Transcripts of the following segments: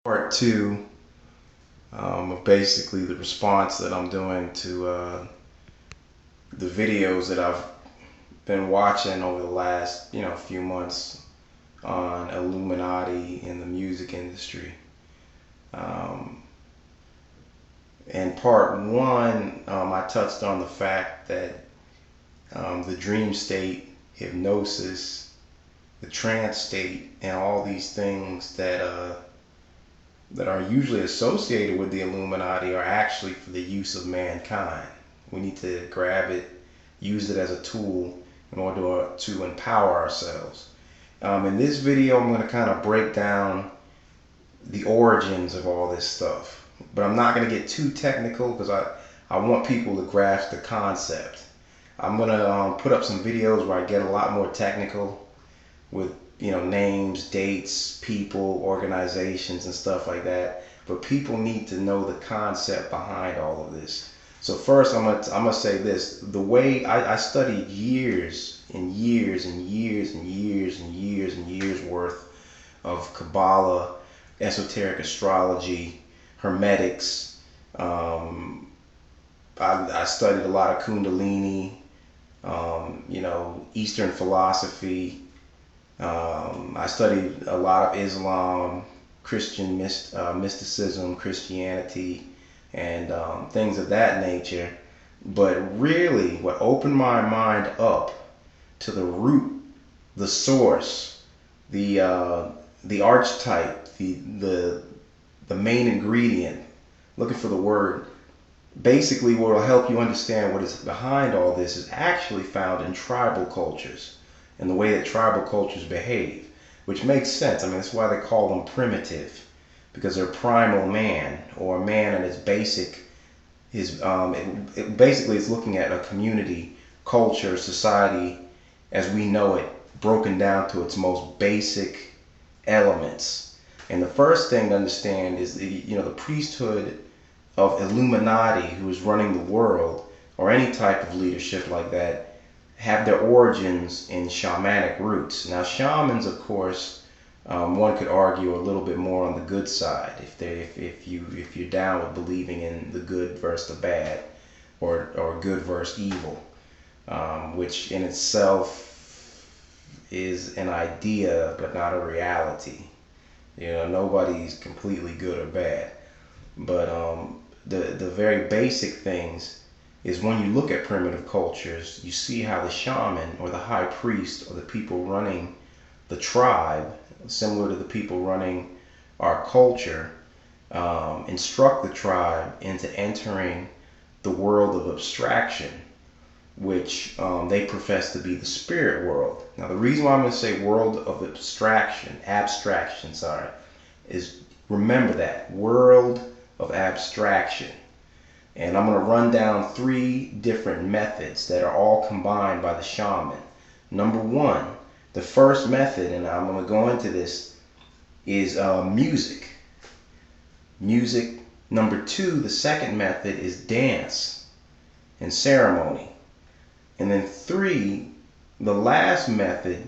Part two of basically the response that I'm doing to the videos that I've been watching over the last few months on Illuminati in the music industry. Um, in part one, I touched on the fact that the dream state, hypnosis, the trance state, and all these things that are usually associated with the Illuminati are actually for the use of mankind. We need to grab it, use it as a tool in order to empower ourselves. In this video, I'm going to kind of break down the origins of all this stuff. But I'm not going to get too technical because I want people to grasp the concept. I'm going to put up some videos where I get a lot more technical with names, dates, people, organizations, and stuff like that. But people need to know the concept behind all of this. So first, I'm gonna say this: the way I studied years and years and years and years and years and years worth of Kabbalah, esoteric astrology, Hermetics. I studied a lot of Kundalini, Eastern philosophy. I studied a lot of Islam, Christian mysticism, Christianity, and things of that nature. But really, what opened my mind up to the root, the source, the archetype, the main ingredient, looking for the word. Basically, what will help you understand what is behind all this is actually found in tribal cultures and the way that tribal cultures behave, which makes sense. I mean, that's why they call them primitive, because they're primal man, or man at its basic. Basically it's looking at a community, culture, society as we know it, broken down to its most basic elements. And the first thing to understand is the priesthood of Illuminati, who is running the world, or any type of leadership like that, have their origins in shamanic roots. Now, shamans, of course, one could argue a little bit more on the good side, if you're down with believing in the good versus the bad, or good versus evil, which in itself is an idea but not a reality. Nobody's completely good or bad, but the very basic things is when you look at primitive cultures, you see how the shaman or the high priest or the people running the tribe, similar to the people running our culture, instruct the tribe into entering the world of abstraction, which they profess to be the spirit world. Now, the reason why I'm going to say world of abstraction, is remember that, world of abstraction. And I'm going to run down 3 different methods that are all combined by the shaman. Number 1, the first method, and I'm going to go into this, is music. Music. Number 2, the second method, is dance and ceremony. And then 3, the last method,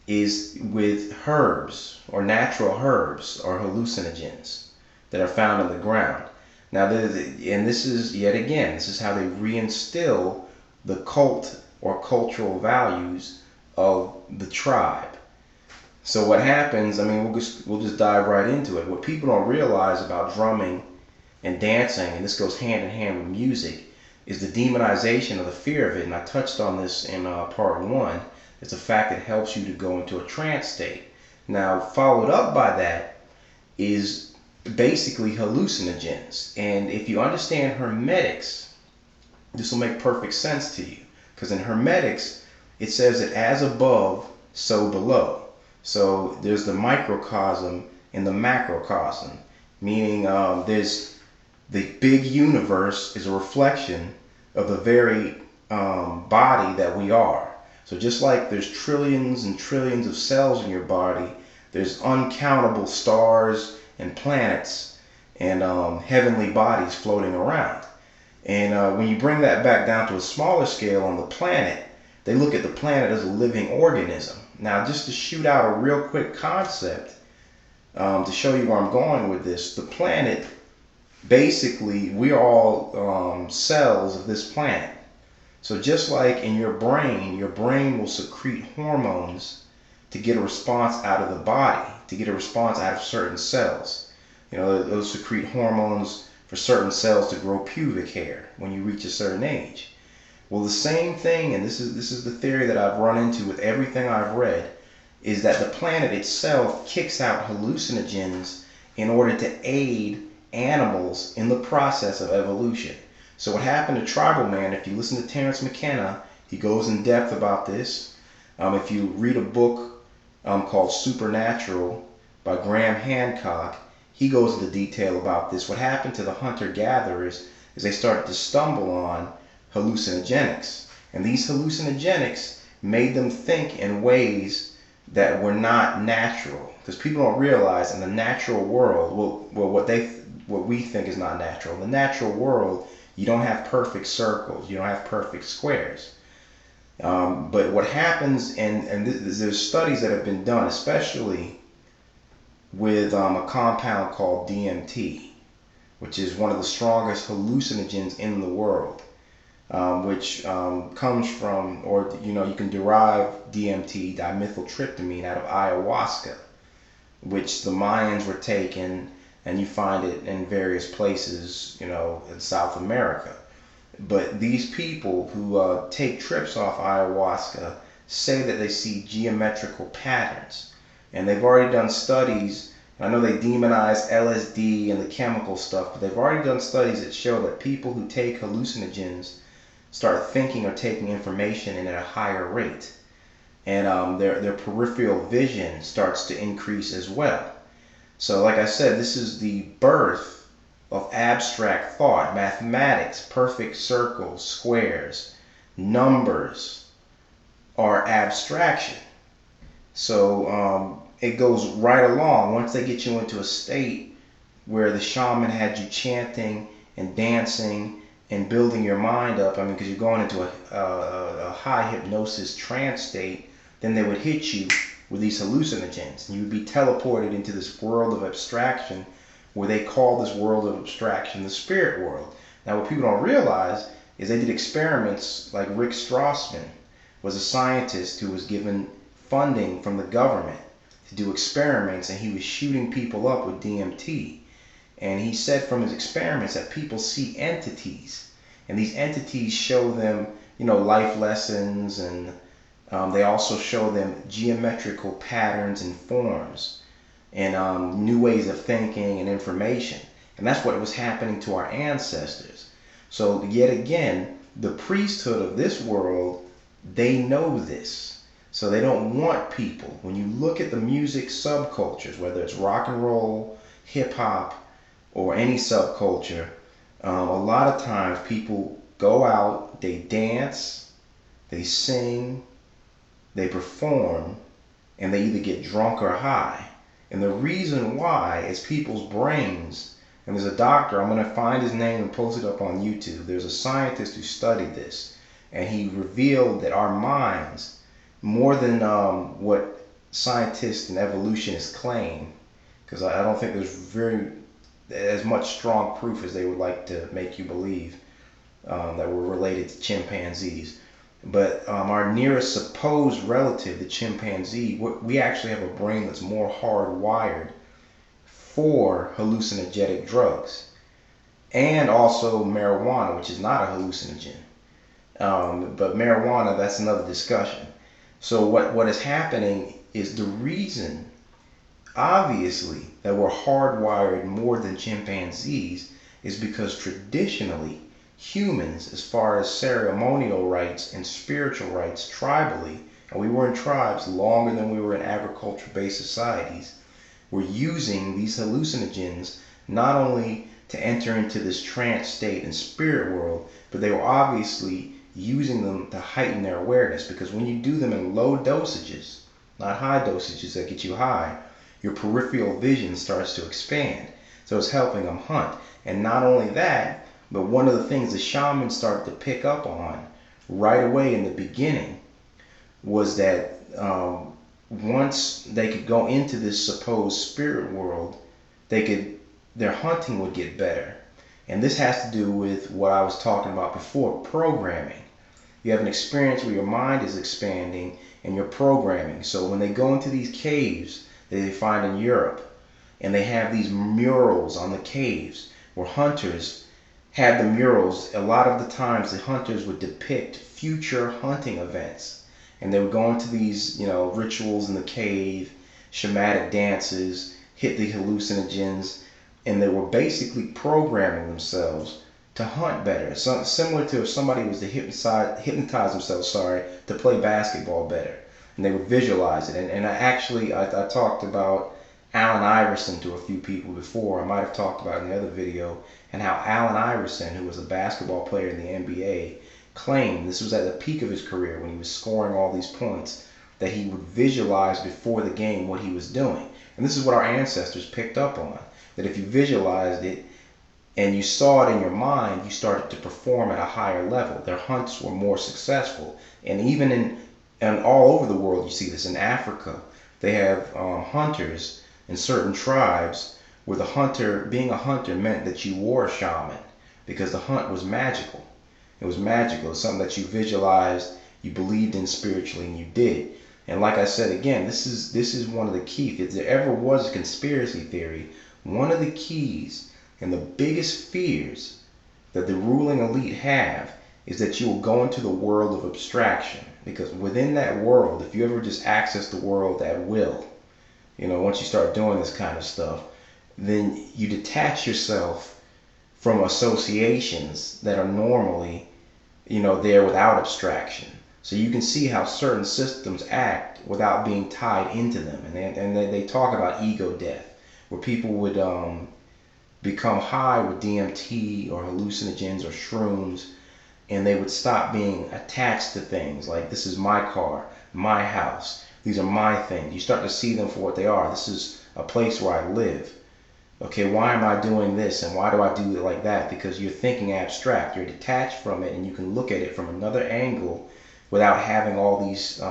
is with herbs, or natural herbs, or hallucinogens that are found in the ground. Now, and this is, yet again, this is how they reinstill the cult or cultural values of the tribe. So what happens, I mean, we'll just dive right into it. What people don't realize about drumming and dancing, and this goes hand in hand with music, is the demonization of the fear of it. And I touched on this in part 1. It's the fact that it helps you to go into a trance state. Now, followed up by that is basically hallucinogens. And if you understand Hermetics, this will make perfect sense to you, because in Hermetics it says that as above, so below. So there's the microcosm and the macrocosm, meaning there's the big universe is a reflection of the very body that we are. So just like there's trillions and trillions of cells in your body, there's uncountable stars and planets and heavenly bodies floating around. And when you bring that back down to a smaller scale on the planet, they look at the planet as a living organism. Now, just to shoot out a real quick concept, to show you where I'm going with this, the planet, basically, we are all cells of this planet. So just like in your brain will secrete hormones to get a response out of the body, to get a response out of certain cells. You know, those secrete hormones for certain cells to grow pubic hair when you reach a certain age. Well, the same thing, and this is the theory that I've run into with everything I've read, is that the planet itself kicks out hallucinogens in order to aid animals in the process of evolution. So what happened to Tribal Man, if you listen to Terence McKenna, he goes in depth about this. If you read a book called Supernatural by Graham Hancock, he goes into detail about this. What happened to the hunter-gatherers is they started to stumble on hallucinogenics. And these hallucinogenics made them think in ways that were not natural. Because people don't realize in the natural world, what we think is not natural. In the natural world, you don't have perfect circles. You don't have perfect squares. But what happens, and there's studies that have been done, especially with a compound called DMT, which is one of the strongest hallucinogens in the world, which comes from, or you can derive DMT, dimethyltryptamine, out of ayahuasca, which the Mayans were taking, and you find it in various places, in South America. But these people who take trips off ayahuasca say that they see geometrical patterns. And they've already done studies. I know they demonize LSD and the chemical stuff, but they've already done studies that show that people who take hallucinogens start thinking or taking information in at a higher rate. And their peripheral vision starts to increase as well. So like I said, this is the birth of abstract thought, mathematics, perfect circles, squares, numbers are abstraction. So it goes right along. Once they get you into a state where the shaman had you chanting and dancing and building your mind up, because you're going into a high hypnosis trance state, then they would hit you with these hallucinogens, and you would be teleported into this world of abstraction, where they call this world of abstraction the spirit world. Now, what people don't realize is they did experiments, like Rick Strassman was a scientist who was given funding from the government to do experiments, and he was shooting people up with DMT. And he said from his experiments that people see entities, and these entities show them, life lessons, and they also show them geometrical patterns and forms, and new ways of thinking and information. And that's what was happening to our ancestors. So yet again, the priesthood of this world, they know this. So they don't want people. When you look at the music subcultures, whether it's rock and roll, hip hop, or any subculture, a lot of times people go out, they dance, they sing, they perform, and they either get drunk or high. And the reason why is people's brains, and there's a doctor, I'm going to find his name and post it up on YouTube. There's a scientist who studied this, and he revealed that our minds, more than what scientists and evolutionists claim, because I don't think there's as much strong proof as they would like to make you believe that we're related to chimpanzees. But our nearest supposed relative, the chimpanzee, we actually have a brain that's more hardwired for hallucinogenic drugs, and also marijuana, which is not a hallucinogen. But marijuana, that's another discussion. So what is happening is the reason, obviously, that we're hardwired more than chimpanzees is because traditionally humans, as far as ceremonial rites and spiritual rites tribally, and we were in tribes longer than we were in agriculture-based societies, were using these hallucinogens not only to enter into this trance state and spirit world, but they were obviously using them to heighten their awareness, because when you do them in low dosages, not high dosages that get you high, your peripheral vision starts to expand. So it's helping them hunt. And not only that, but one of the things the shamans started to pick up on right away in the beginning was that once they could go into this supposed spirit world, their hunting would get better. And this has to do with what I was talking about before, programming. You have an experience where your mind is expanding and you're programming. So when they go into these caves that they find in Europe, and they have these murals on the caves where hunters had the murals, a lot of the times the hunters would depict future hunting events. And they would go into these, rituals in the cave, shamanic dances, hit the hallucinogens, and they were basically programming themselves to hunt better. So, similar to if somebody was to hypnotize themselves, to play basketball better. And they would visualize it. And I talked about Allen Iverson to a few people before. I might have talked about it in the other video, and how Allen Iverson, who was a basketball player in the NBA, claimed, this was at the peak of his career when he was scoring all these points, that he would visualize before the game what he was doing. And this is what our ancestors picked up on, that if you visualized it and you saw it in your mind, you started to perform at a higher level. Their hunts were more successful. And even and all over the world, you see this. In Africa, they have hunters in certain tribes where being a hunter meant that you wore a shaman, because the hunt was magical. It was magical. It's something that you visualized, you believed in spiritually, and you did. And like I said again, this is one of the keys. If there ever was a conspiracy theory, one of the keys and the biggest fears that the ruling elite have is that you will go into the world of abstraction. Because within that world, if you ever just access the world at will, once you start doing this kind of stuff, then you detach yourself from associations that are normally, there without abstraction. So you can see how certain systems act without being tied into them. And they talk about ego death, where people would become high with DMT or hallucinogens or shrooms, and they would stop being attached to things like, this is my car, my house, these are my things. You start to see them for what they are. This is a place where I live. Okay, why am I doing this and why do I do it like that? Because you're thinking abstract. You're detached from it and you can look at it from another angle without having all these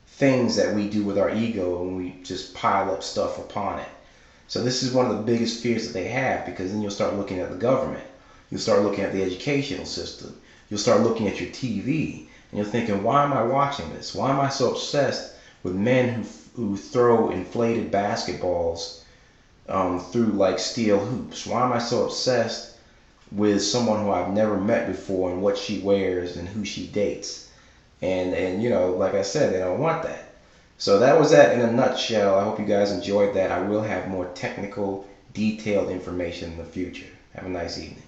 things that we do with our ego, and we just pile up stuff upon it. So this is one of the biggest fears that they have, because then you'll start looking at the government. You'll start looking at the educational system. You'll start looking at your TV, and you're thinking, why am I watching this? Why am I so obsessed with men who throw inflated basketballs through like steel hoops? Why am I so obsessed with someone who I've never met before and what she wears and who she dates? And like I said, they don't want that. So that was that in a nutshell. I hope you guys enjoyed that. I will have more technical, detailed information in the future. Have a nice evening.